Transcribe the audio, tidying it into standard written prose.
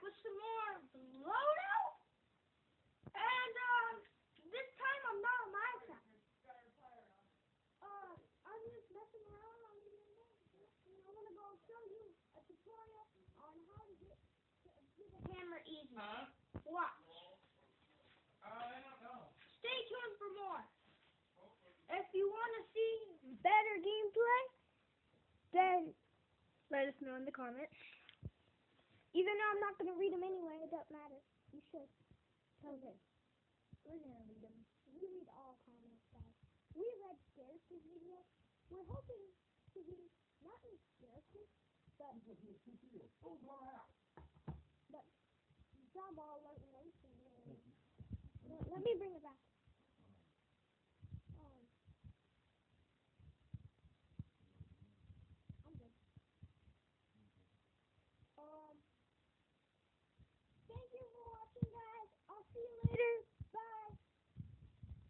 with some more loadout, and this time I'm not on my account. I'm just messing around on the internet. I'm gonna go show you a tutorial on how to get the hammer easy. Huh? Watch. I don't know. Stay tuned for more. If you want to see better gameplay, then let us know in the comments. Even though I'm not going to read them anyway, it doesn't matter. You should. Okay. We're going to read them. We read all comments, guys. We read Scarce's video. We're hoping to be not in Scarce's, but John Ball wasn't mentioned. Let me bring it back.